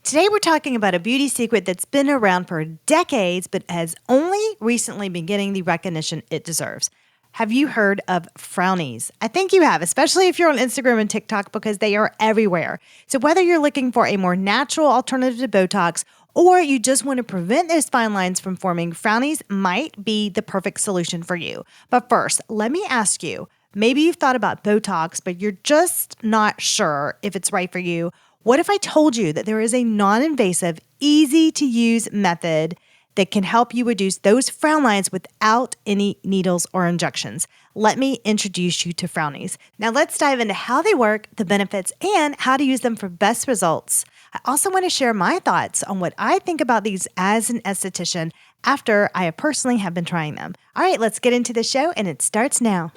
Today we're talking about a beauty secret that's been around for decades but has only recently been getting the recognition it deserves. Have you heard of Frownies? I think you have, especially if you're on Instagram and TikTok because they are everywhere. So whether you're looking for a more natural alternative to Botox or you just want to prevent those fine lines from forming, Frownies might be the perfect solution for you. But first, let me ask you, maybe you've thought about Botox, but you're just not sure if it's right for you. What if I told you that there is a non-invasive, easy-to-use method that can help you reduce those frown lines without any needles or injections? Let me introduce you to Frownies. Now let's dive into how they work, the benefits, and how to use them for best results. I also want to share my thoughts on what I think about these as an esthetician after I personally have been trying them. All right, let's get into the show, and it starts now.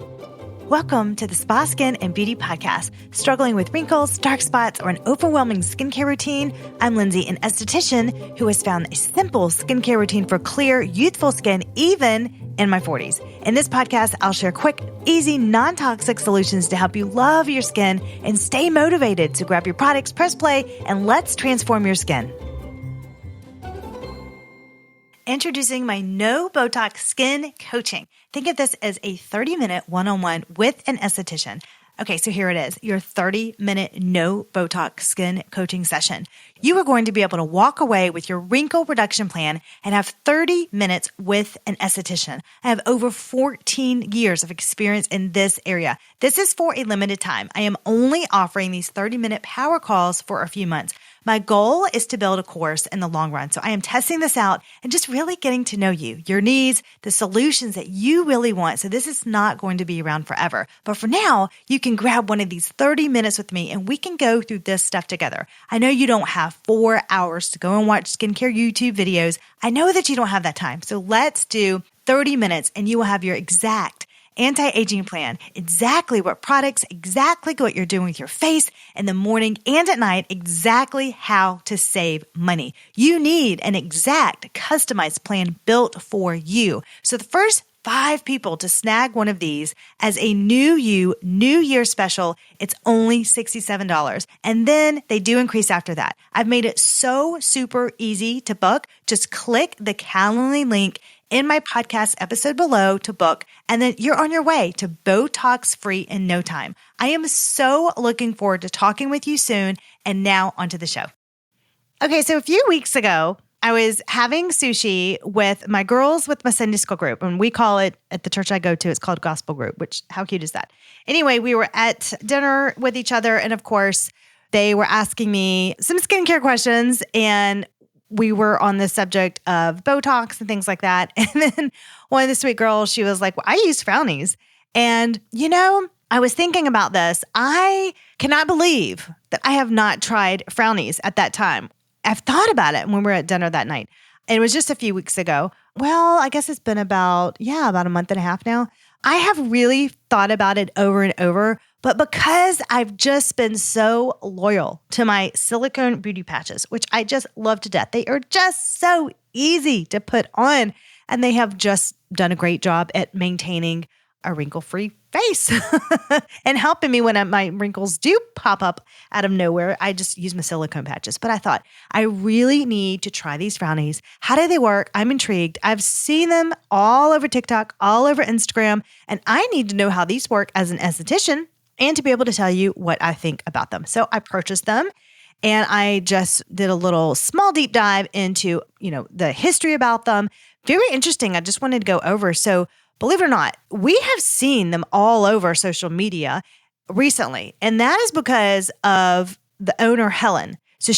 Welcome to the Spa Skin and Beauty Podcast. Struggling with wrinkles, dark spots, or an overwhelming skincare routine? I'm Lindsay, an esthetician who has found a simple skincare routine for clear, youthful skin, even in my 40s. In this podcast, I'll share quick, easy, non-toxic solutions to help you love your skin and stay motivated. So grab your products, press play, and let's transform your skin. Introducing my no Botox skin coaching. Think of this as a 30-minute one-on-one with an esthetician. Okay, so here it is, your 30-minute no Botox skin coaching session. You are going to be able to walk away with your wrinkle reduction plan and have 30 minutes with an esthetician. I have over 14 years of experience in this area. This is for a limited time. I am only offering these 30-minute power calls for a few months. My goal is to build a course in the long run. So I am testing this out and just really getting to know you, your needs, the solutions that you really want. So this is not going to be around forever. But for now, you can grab one of these 30 minutes with me and we can go through this stuff together. I know you don't have 4 hours to go and watch skincare YouTube videos. I know that you don't have that time. So let's do 30 minutes and you will have your exact anti-aging plan, exactly what products, exactly what you're doing with your face in the morning and at night, exactly how to save money. You need an exact customized plan built for you. So the first 5 people to snag one of these as a new year special, it's only $67. And then they do increase after that. I've made it so super easy to book. Just click the Calendly link in my podcast episode below to book, and then you're on your way to Botox free in no time. I am so looking forward to talking with you soon, and now onto the show. Okay, so a few weeks ago, I was having sushi with my girls with my Sunday school group, and we call it, at the church I go to, it's called Gospel Group, which, how cute is that? Anyway, we were at dinner with each other, and of course, they were asking me some skincare questions, and we were on the subject of Botox and things like that. And then one of the sweet girls, she was like, well, I use Frownies. And, you know, I was thinking about this. I cannot believe that I have not tried Frownies at that time. I've thought about it when we were at dinner that night. And it was just a few weeks ago. Well, I guess it's been about a month and a half now. I have really thought about it over and over, but because I've just been so loyal to my silicone beauty patches, which I just love to death, they are just so easy to put on, and they have just done a great job at maintaining a wrinkle-free face and helping me when my wrinkles do pop up out of nowhere. I just use my silicone patches. But I thought, I really need to try these Frownies. How do they work? I'm intrigued. I've seen them all over TikTok, all over Instagram, and I need to know how these work as an esthetician and to be able to tell you what I think about them. So I purchased them and I just did a little small deep dive into, the history about them. Very interesting. I just wanted to go over. So believe it or not, we have seen them all over social media recently. And that is because of the owner, Helen. So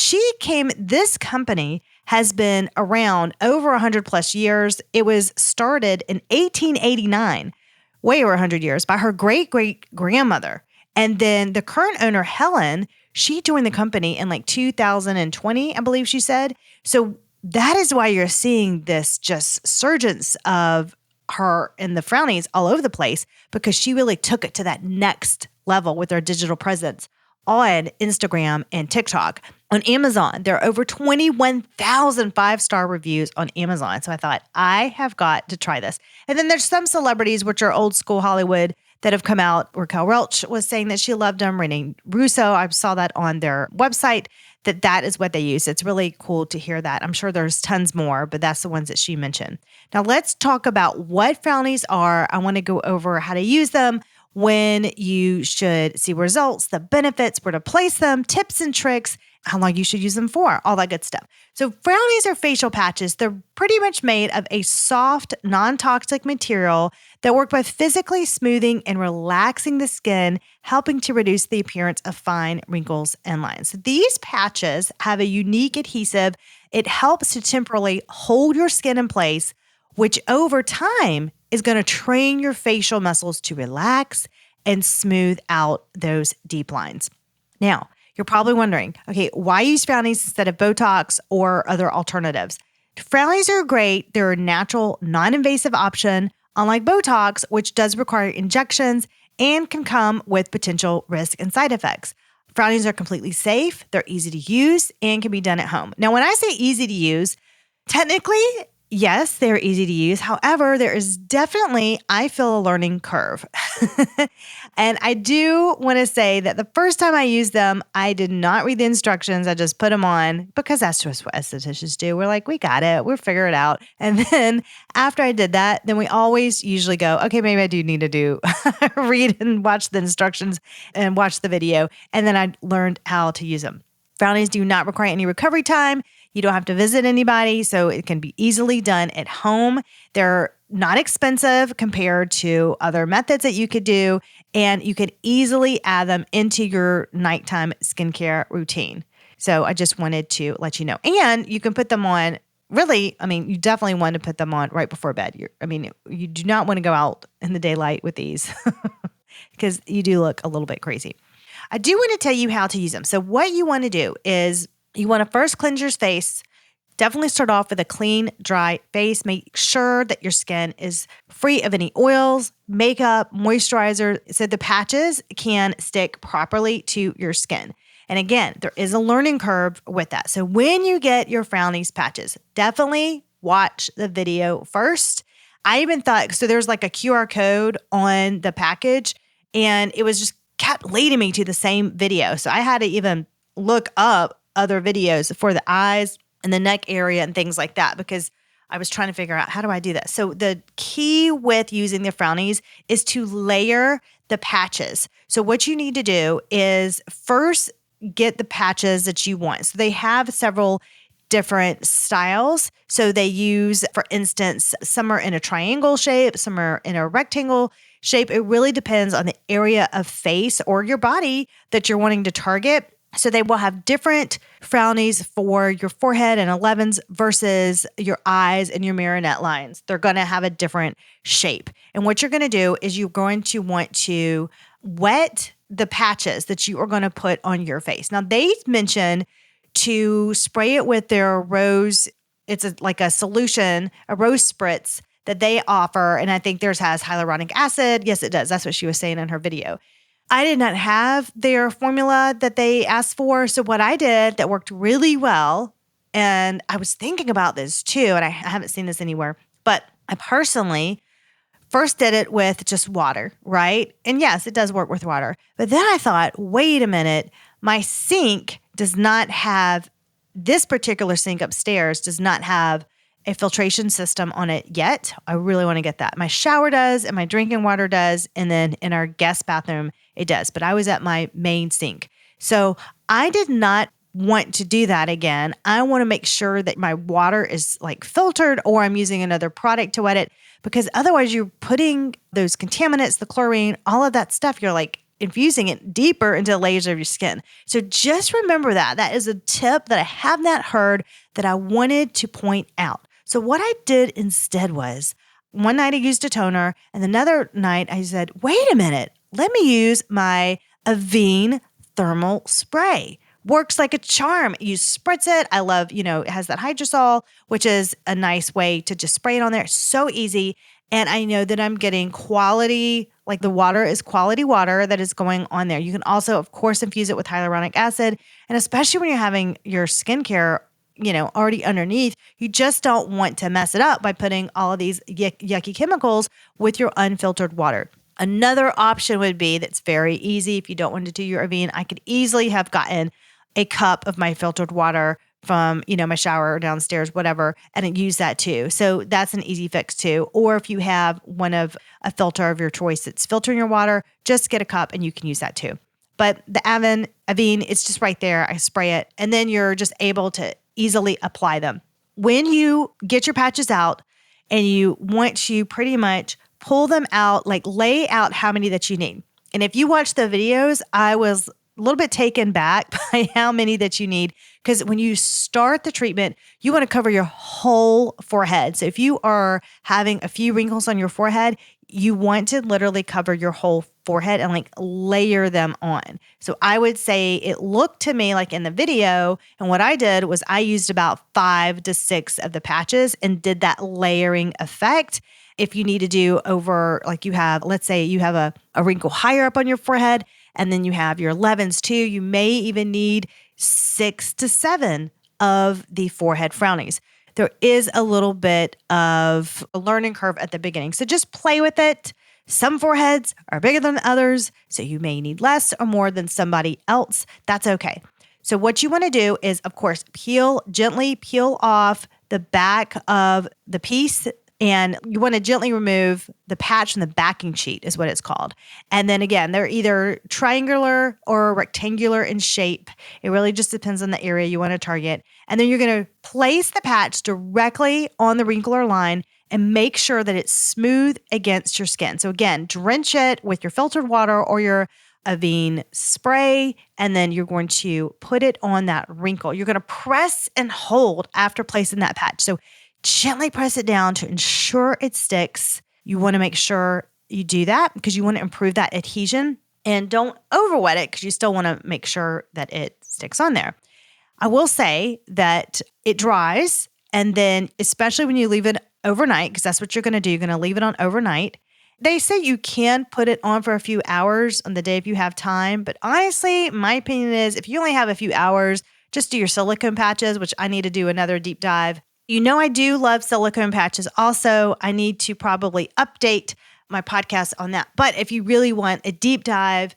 this company has been around over 100 plus years. It was started in 1889, way over 100 years, by her great-great-grandmother. And then the current owner, Helen, she joined the company in 2020, I believe she said. So that is why you're seeing this just surgence of her and the Frownies all over the place, because she really took it to that next level with her digital presence on Instagram and TikTok. On Amazon, there are over 21,000 5-star reviews on Amazon. So I thought, I have got to try this. And then there's some celebrities, which are old school Hollywood, that have come out. Raquel Welch was saying that she loved them. Renee Russo, I saw that on their website, that is what they use. It's really cool to hear that. I'm sure there's tons more, but that's the ones that she mentioned. Now let's talk about what Frownies are. I want to go over how to use them, when you should see results, the benefits, where to place them, tips and tricks, how long you should use them for, all that good stuff. So Frownies are facial patches. They're pretty much made of a soft, non-toxic material that work by physically smoothing and relaxing the skin, helping to reduce the appearance of fine wrinkles and lines. So these patches have a unique adhesive. It helps to temporarily hold your skin in place, which over time is going to train your facial muscles to relax and smooth out those deep lines. Now, you're probably wondering, okay, why use Frownies instead of Botox or other alternatives? Frownies are great. They're a natural, non-invasive option, unlike Botox, which does require injections and can come with potential risk and side effects. Frownies are completely safe, they're easy to use, and can be done at home. Now, when I say easy to use, technically, yes, they're easy to use. However, there is definitely, I feel, a learning curve. And I do want to say that the first time I used them, I did not read the instructions. I just put them on because that's just what estheticians do. We're like, we got it. We'll figure it out. And then after I did that, then we always usually go, okay, maybe I do need to read and watch the instructions and watch the video. And then I learned how to use them. Frownies do not require any recovery time. You don't have to visit anybody, so it can be easily done at home. They're not expensive compared to other methods that you could do, and you could easily add them into your nighttime skincare routine. So I just wanted to let you know. And you can put them on, really, you definitely want to put them on right before bed. You do not want to go out in the daylight with these because you do look a little bit crazy. I do want to tell you how to use them. So what you want to do is you want to first cleanse your face. Definitely start off with a clean, dry face. Make sure that your skin is free of any oils, makeup, moisturizer, so the patches can stick properly to your skin. And again, there is a learning curve with that. So when you get your Frownies patches, definitely watch the video first. I even thought, so there's like a QR code on the package, and it was just kept leading me to the same video. So I had to even look up other videos for the eyes and the neck area and things like that, because I was trying to figure out, how do I do that? So the key with using the Frownies is to layer the patches. So what you need to do is first get the patches that you want. So they have several different styles. So they use, for instance, some are in a triangle shape, some are in a rectangle shape. It really depends on the area of face or your body that you're wanting to target. So they will have different Frownies for your forehead and 11s versus your eyes and your marionette lines. They're going to have a different shape. And what you're going to do is you're going to want to wet the patches that you are going to put on your face. Now, they mention to spray it with their rose. It's like a solution, a rose spritz that they offer. And I think theirs has hyaluronic acid. Yes, it does. That's what she was saying in her video. I did not have their formula that they asked for. So what I did that worked really well, and I was thinking about this too, and I haven't seen this anywhere, but I personally first did it with just water, right? And yes, it does work with water. But then I thought, wait a minute, my sink does not have, this particular sink upstairs does not have a filtration system on it yet. I really want to get that. My shower does, and my drinking water does, and then in our guest bathroom, it does. But I was at my main sink. So I did not want to do that again. I want to make sure that my water is like filtered, or I'm using another product to wet it, because otherwise you're putting those contaminants, the chlorine, all of that stuff, you're like infusing it deeper into the layers of your skin. So just remember that. That is a tip that I have not heard that I wanted to point out. So what I did instead was, one night I used a toner, and another night I said, wait a minute, let me use my Avene thermal spray. Works like a charm. You spritz it. I love, it has that hydrosol, which is a nice way to just spray it on there. So easy. And I know that I'm getting quality, like the water is quality water that is going on there. You can also, of course, infuse it with hyaluronic acid. And especially when you're having your skincare already underneath, you just don't want to mess it up by putting all of these yucky chemicals with your unfiltered water. Another option would be, that's very easy if you don't want to do your Avene. I could easily have gotten a cup of my filtered water from, my shower downstairs, whatever, and use that too. So that's an easy fix too. Or if you have one of a filter of your choice that's filtering your water, just get a cup and you can use that too. But the Avene, it's just right there. I spray it and then you're just able to easily apply them. When you get your patches out and you want to pretty much pull them out, like lay out how many that you need. And if you watch the videos, I was a little bit taken back by how many that you need. Because when you start the treatment, you want to cover your whole forehead. So if you are having a few wrinkles on your forehead, you want to literally cover your whole forehead and like layer them on. So I would say it looked to me like in the video, and what I did was I used about 5 to 6 of the patches and did that layering effect. If you need to do over, like let's say you have a wrinkle higher up on your forehead, and then you have your 11s too, you may even need 6 to 7 of the forehead Frownies. There is a little bit of a learning curve at the beginning. So just play with it. Some foreheads are bigger than others, so you may need less or more than somebody else. That's okay. So what you want to do is, of course, gently peel off the back of the piece. And you want to gently remove the patch from the backing sheet is what it's called. And then again, they're either triangular or rectangular in shape. It really just depends on the area you want to target. And then you're going to place the patch directly on the wrinkler line and make sure that it's smooth against your skin. So again, drench it with your filtered water or your Avene spray, and then you're going to put it on that wrinkle. You're going to press and hold after placing that patch. So gently press it down to ensure it sticks. You want to make sure you do that because you want to improve that adhesion, and don't overwet it because you still want to make sure that it sticks on there. I will say that it dries, and then especially when you leave it overnight, because that's what you're going to do, you're going to leave it on overnight. They say you can put it on for a few hours on the day if you have time, but honestly, my opinion is if you only have a few hours, just do your silicone patches, which I need to do another deep dive. I do love silicone patches. Also, I need to probably update my podcast on that. But if you really want a deep dive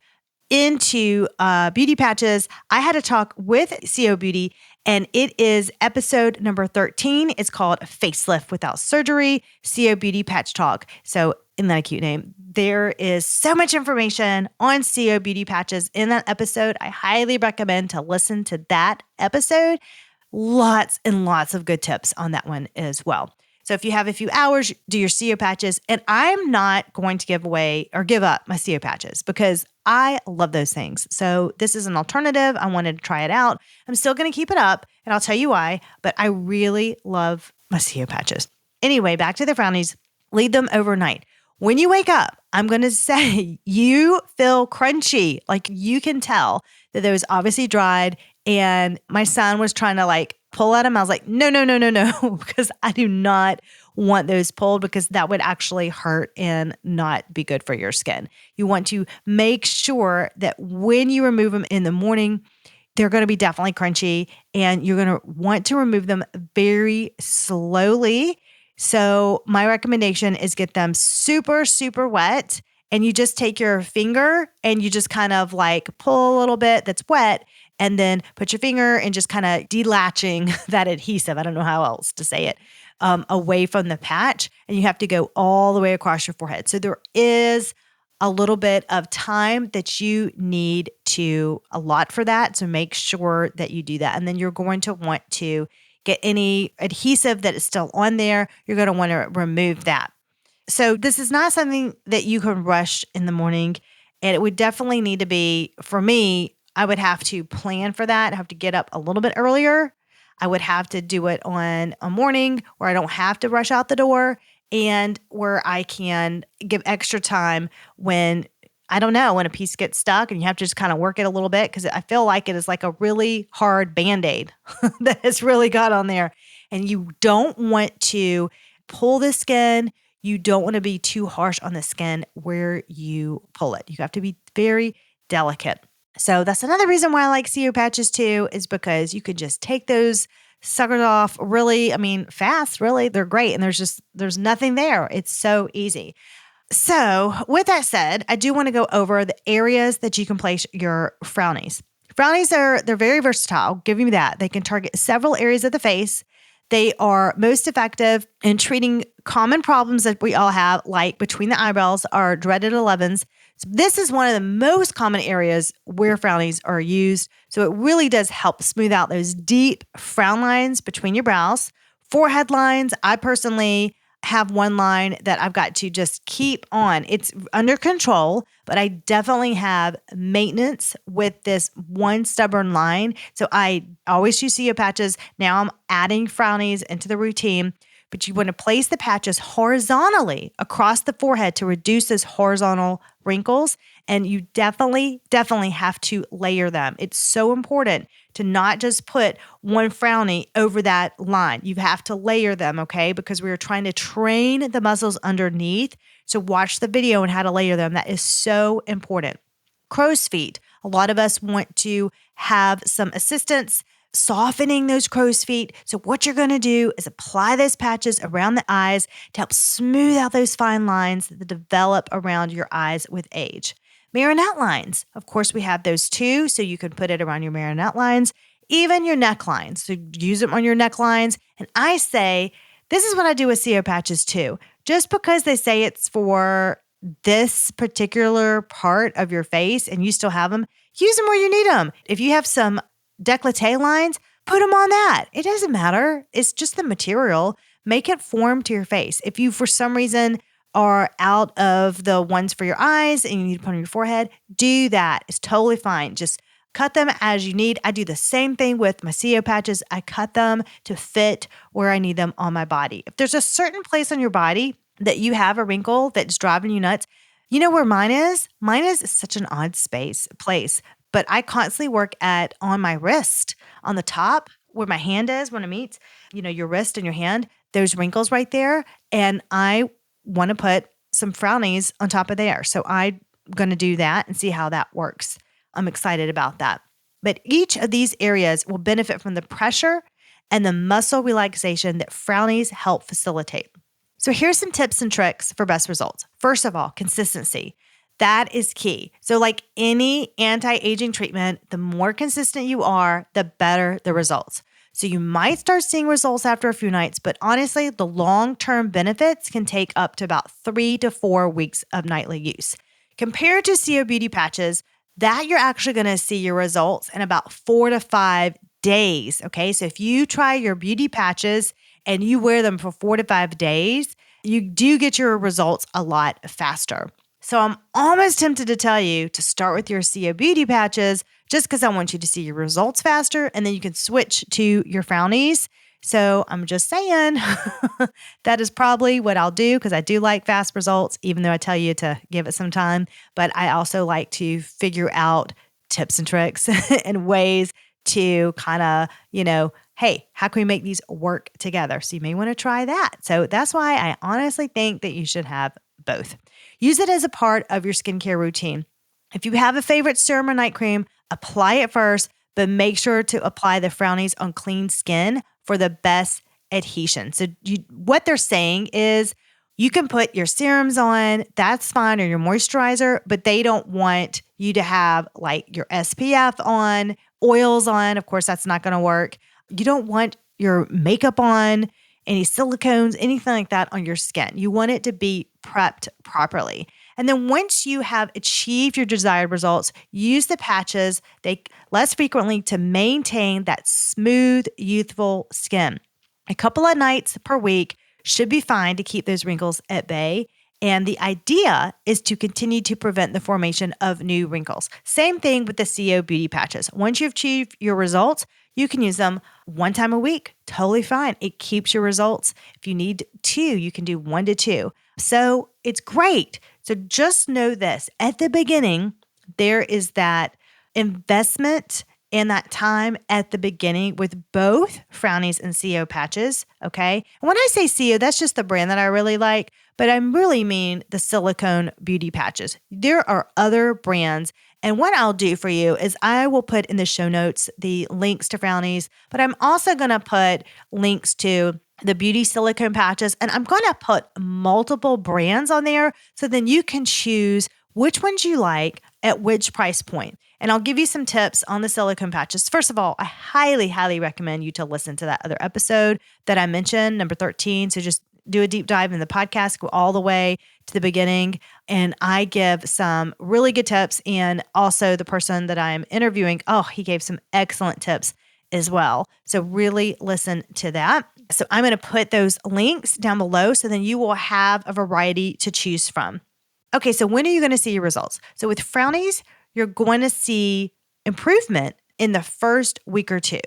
into beauty patches, I had a talk with CO Beauty, and it is episode number 13. It's called Facelift Without Surgery, CO Beauty Patch Talk. So isn't that a cute name? There is so much information on CO Beauty patches in that episode. I highly recommend to listen to that episode. Lots and lots of good tips on that one as well. So if you have a few hours, do your CO patches. And I'm not going to give away or give up my CO patches because I love those things. So this is an alternative. I wanted to try it out. I'm still going to keep it up, and I'll tell you why, but I really love my CO patches. Anyway, back to the Frownies. Leave them overnight. When you wake up, I'm going to say you feel crunchy. Like you can tell that those obviously dried. And my son was trying to pull at them. I was like, no, because I do not want those pulled because that would actually hurt and not be good for your skin. You want to make sure that when you remove them in the morning, they're going to be definitely crunchy, and you're going to want to remove them very slowly. So my recommendation is get them super, super wet, and you just take your finger and you just kind of pull a little bit that's wet, and then put your finger and just kind of delatching that adhesive. I don't know how else to say it, away from the patch. And you have to go all the way across your forehead. So there is a little bit of time that you need to allot for that. So make sure that you do that. And then you're going to want to get any adhesive that is still on there. You're going to want to remove that. So this is not something that you can rush in the morning. And it would definitely need to be, for me, I would have to plan for that. I have to get up a little bit earlier. I would have to do it on a morning where I don't have to rush out the door, and where I can give extra time when, I don't know, when a piece gets stuck and you have to just kind of work it a little bit, because I feel like it is like a really hard Band-Aid that has really got on there. And you don't want to pull the skin. You don't want to be too harsh on the skin where you pull it. You have to be very delicate. So that's another reason why I like CO patches too, is because you could just take those suckers off really, fast, really. They're great. And there's nothing there. It's so easy. So with that said, I do want to go over the areas that you can place your Frownies. Frownies they're very versatile. Give you that. They can target several areas of the face. They are most effective in treating common problems that we all have, like between the eyebrows, our dreaded 11s. So this is one of the most common areas where Frownies are used. So it really does help smooth out those deep frown lines between your brows. Forehead lines, I personally have one line that I've got to just keep on. It's under control, but I definitely have maintenance with this one stubborn line. So I always use CO patches. Now I'm adding Frownies into the routine, but you want to place the patches horizontally across the forehead to reduce those horizontal wrinkles. And you definitely have to layer them. It's so important to not just put one Frownie over that line. You have to layer them, okay? Because we are trying to train the muscles underneath. So watch the video on how to layer them. That is so important. Crow's feet. A lot of us want to have some assistance softening those crow's feet. So what you're going to do is apply those patches around the eyes to help smooth out those fine lines that develop around your eyes with age. Marionette lines. Of course, we have those too, so you can put it around your marionette lines, even your necklines. So use them on your necklines. And I say, this is what I do with CO patches too. Just because they say it's for this particular part of your face and you still have them, use them where you need them. If you have some décolleté lines, put them on that. It doesn't matter. It's just the material. Make it form to your face. If you, for some reason, are out of the ones for your eyes and you need to put on your forehead, do that. It's totally fine. Just cut them as you need. I do the same thing with my CO patches. I cut them to fit where I need them on my body. If there's a certain place on your body that you have a wrinkle that's driving you nuts, you know where mine is? Mine is such an odd place. But I constantly work on my wrist, on the top where my hand is when it meets, your wrist and your hand, there's wrinkles right there. And I want to put some Frownies on top of there. So I'm going to do that and see how that works. I'm excited about that. But each of these areas will benefit from the pressure and the muscle relaxation that Frownies help facilitate. So here's some tips and tricks for best results. First of all, consistency. That is key. So like any anti-aging treatment, the more consistent you are, the better the results. So you might start seeing results after a few nights, but honestly, the long-term benefits can take up to about 3 to 4 weeks of nightly use. Compared to CO beauty patches, that you're actually going to see your results in about 4 to 5 days. Okay. So if you try your beauty patches and you wear them for 4 to 5 days, you do get your results a lot faster. So I'm almost tempted to tell you to start with your CO beauty patches just because I want you to see your results faster and then you can switch to your Frownies. So I'm just saying that is probably what I'll do because I do like fast results, even though I tell you to give it some time. But I also like to figure out tips and tricks and ways to kind of, hey, how can we make these work together? So you may want to try that. So that's why I honestly think that you should have both. Use it as a part of your skincare routine. If you have a favorite serum or night cream, apply it first, but make sure to apply the Frownies on clean skin for the best adhesion. So what they're saying is you can put your serums on, that's fine, or your moisturizer, but they don't want you to have like your SPF on, oils on. Of course, that's not going to work. You don't want your makeup on, any silicones, anything like that on your skin. You want it to be prepped properly. And then once you have achieved your desired results, use the patches less frequently to maintain that smooth, youthful skin. A couple of nights per week should be fine to keep those wrinkles at bay. And the idea is to continue to prevent the formation of new wrinkles. Same thing with the CO beauty patches. Once you've achieved your results, you can use them one time a week. Totally fine. It keeps your results. If you need 2, you can do 1 to 2. So it's great. So just know this. At the beginning, there is that investment and that time at the beginning with both Frownies and CO patches, okay? And when I say CO, that's just the brand that I really like, but I really mean the silicone beauty patches. There are other brands, and what I'll do for you is I will put in the show notes the links to Frownies, but I'm also going to put links to the beauty silicone patches, and I'm going to put multiple brands on there so then you can choose which ones you like at which price point. And I'll give you some tips on the silicone patches. First of all, I highly, highly recommend you to listen to that other episode that I mentioned, number 13. So just do a deep dive in the podcast, go all the way to the beginning. And I give some really good tips. And also the person that I'm interviewing, he gave some excellent tips as well. So really listen to that. So I'm going to put those links down below so then you will have a variety to choose from. Okay, so when are you going to see your results? So with Frownies, you're going to see improvement in the first week or two.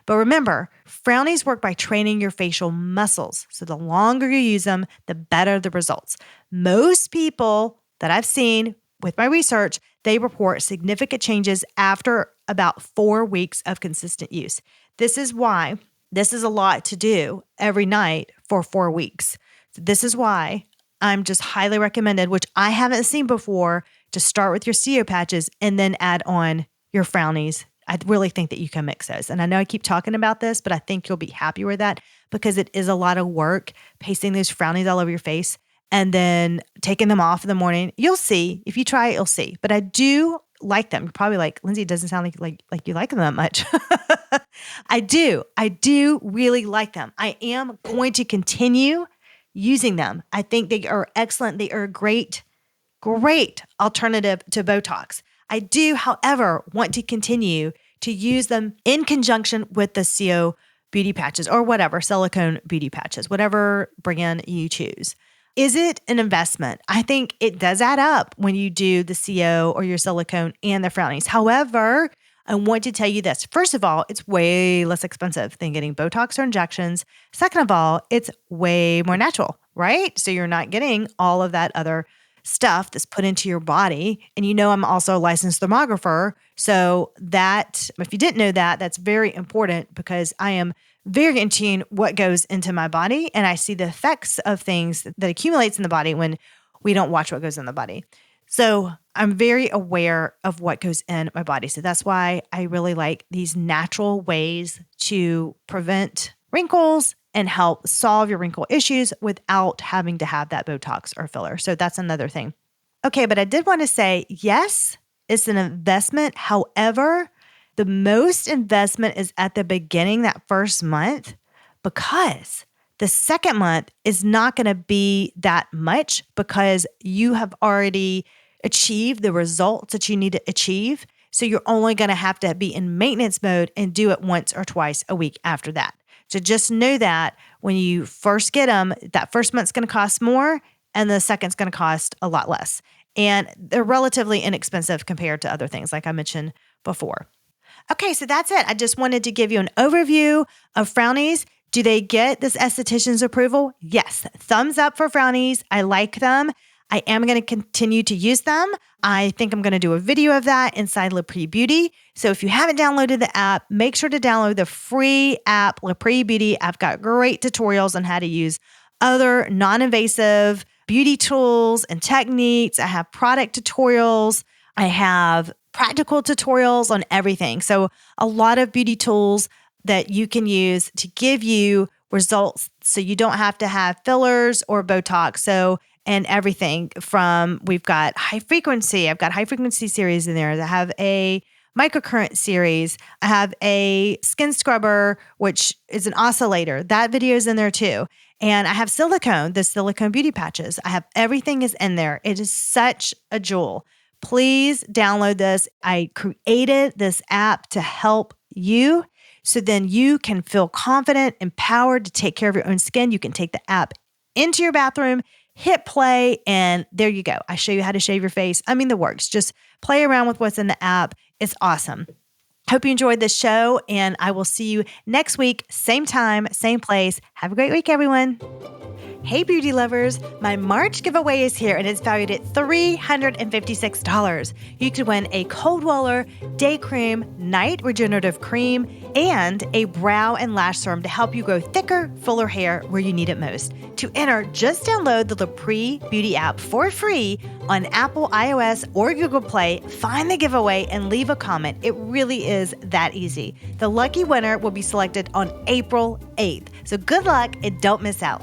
But remember, Frownies work by training your facial muscles. So the longer you use them, the better the results. Most people that I've seen with my research, they report significant changes after about 4 weeks of consistent use. This is why this is a lot to do every night for 4 weeks. So this is why I'm just highly recommended, which I haven't seen before, to start with your CO patches and then add on your Frownies. I really think that you can mix those. And I know I keep talking about this, but I think you'll be happy with that because it is a lot of work pasting those Frownies all over your face and then taking them off in the morning. You'll see. If you try it, you'll see. But I do like them. You're probably like, Lindsay, it doesn't sound like you like them that much. I do. I do really like them. I am going to continue using them. I think they are excellent. They are a great alternative to Botox. I do, however, want to continue to use them in conjunction with the CO beauty patches or whatever, silicone beauty patches, whatever brand you choose. Is it an investment? I think it does add up when you do the CO or your silicone and the Frownies. However, I want to tell you this. First of all, it's way less expensive than getting Botox or injections. Second of all, it's way more natural, right? So you're not getting all of that other stuff that's put into your body. And I'm also a licensed thermographer. So that, if you didn't know that, that's very important because I am very in tune what goes into my body. And I see the effects of things that accumulates in the body when we don't watch what goes in the body. So I'm very aware of what goes in my body. So that's why I really like these natural ways to prevent wrinkles and help solve your wrinkle issues without having to have that Botox or filler. So that's another thing. Okay, but I did want to say, yes, it's an investment. However, the most investment is at the beginning, that first month, because the second month is not going to be that much because you have already achieved the results that you need to achieve. So you're only going to have to be in maintenance mode and do it once or twice a week after that. So just know that when you first get them, that first month's going to cost more and the second's going to cost a lot less. And they're relatively inexpensive compared to other things like I mentioned before. Okay, so that's it. I just wanted to give you an overview of Frownies. Do they get this esthetician's approval? Yes. Thumbs up for Frownies. I like them. I am going to continue to use them. I think I'm going to do a video of that inside Lapre Beauty. So if you haven't downloaded the app, make sure to download the free app, Lapre Beauty. I've got great tutorials on how to use other non-invasive beauty tools and techniques. I have product tutorials. I have practical tutorials on everything. So a lot of beauty tools that you can use to give you results so you don't have to have fillers or Botox. And everything from, we've got high frequency. I've got high frequency series in there. I have a microcurrent series. I have a skin scrubber, which is an oscillator. That video is in there too. And I have silicone, the silicone beauty patches. I have everything is in there. It is such a jewel. Please download this. I created this app to help you so then you can feel confident, empowered to take care of your own skin. You can take the app into your bathroom, hit play, and there you go. I show you how to shave your face. I mean, the works. Just play around with what's in the app. It's awesome. Hope you enjoyed this show, and I will see you next week, same time, same place. Have a great week, everyone. Hey, beauty lovers. My March giveaway is here, and it's valued at $356. You could win a Cold Roller Day Cream Night Regenerative Cream and a brow and lash serum to help you grow thicker, fuller hair where you need it most. To enter, just download the Lapre Beauty app for free on Apple, iOS, or Google Play. Find the giveaway and leave a comment. It really is that easy. The lucky winner will be selected on April 8th. So good luck and don't miss out.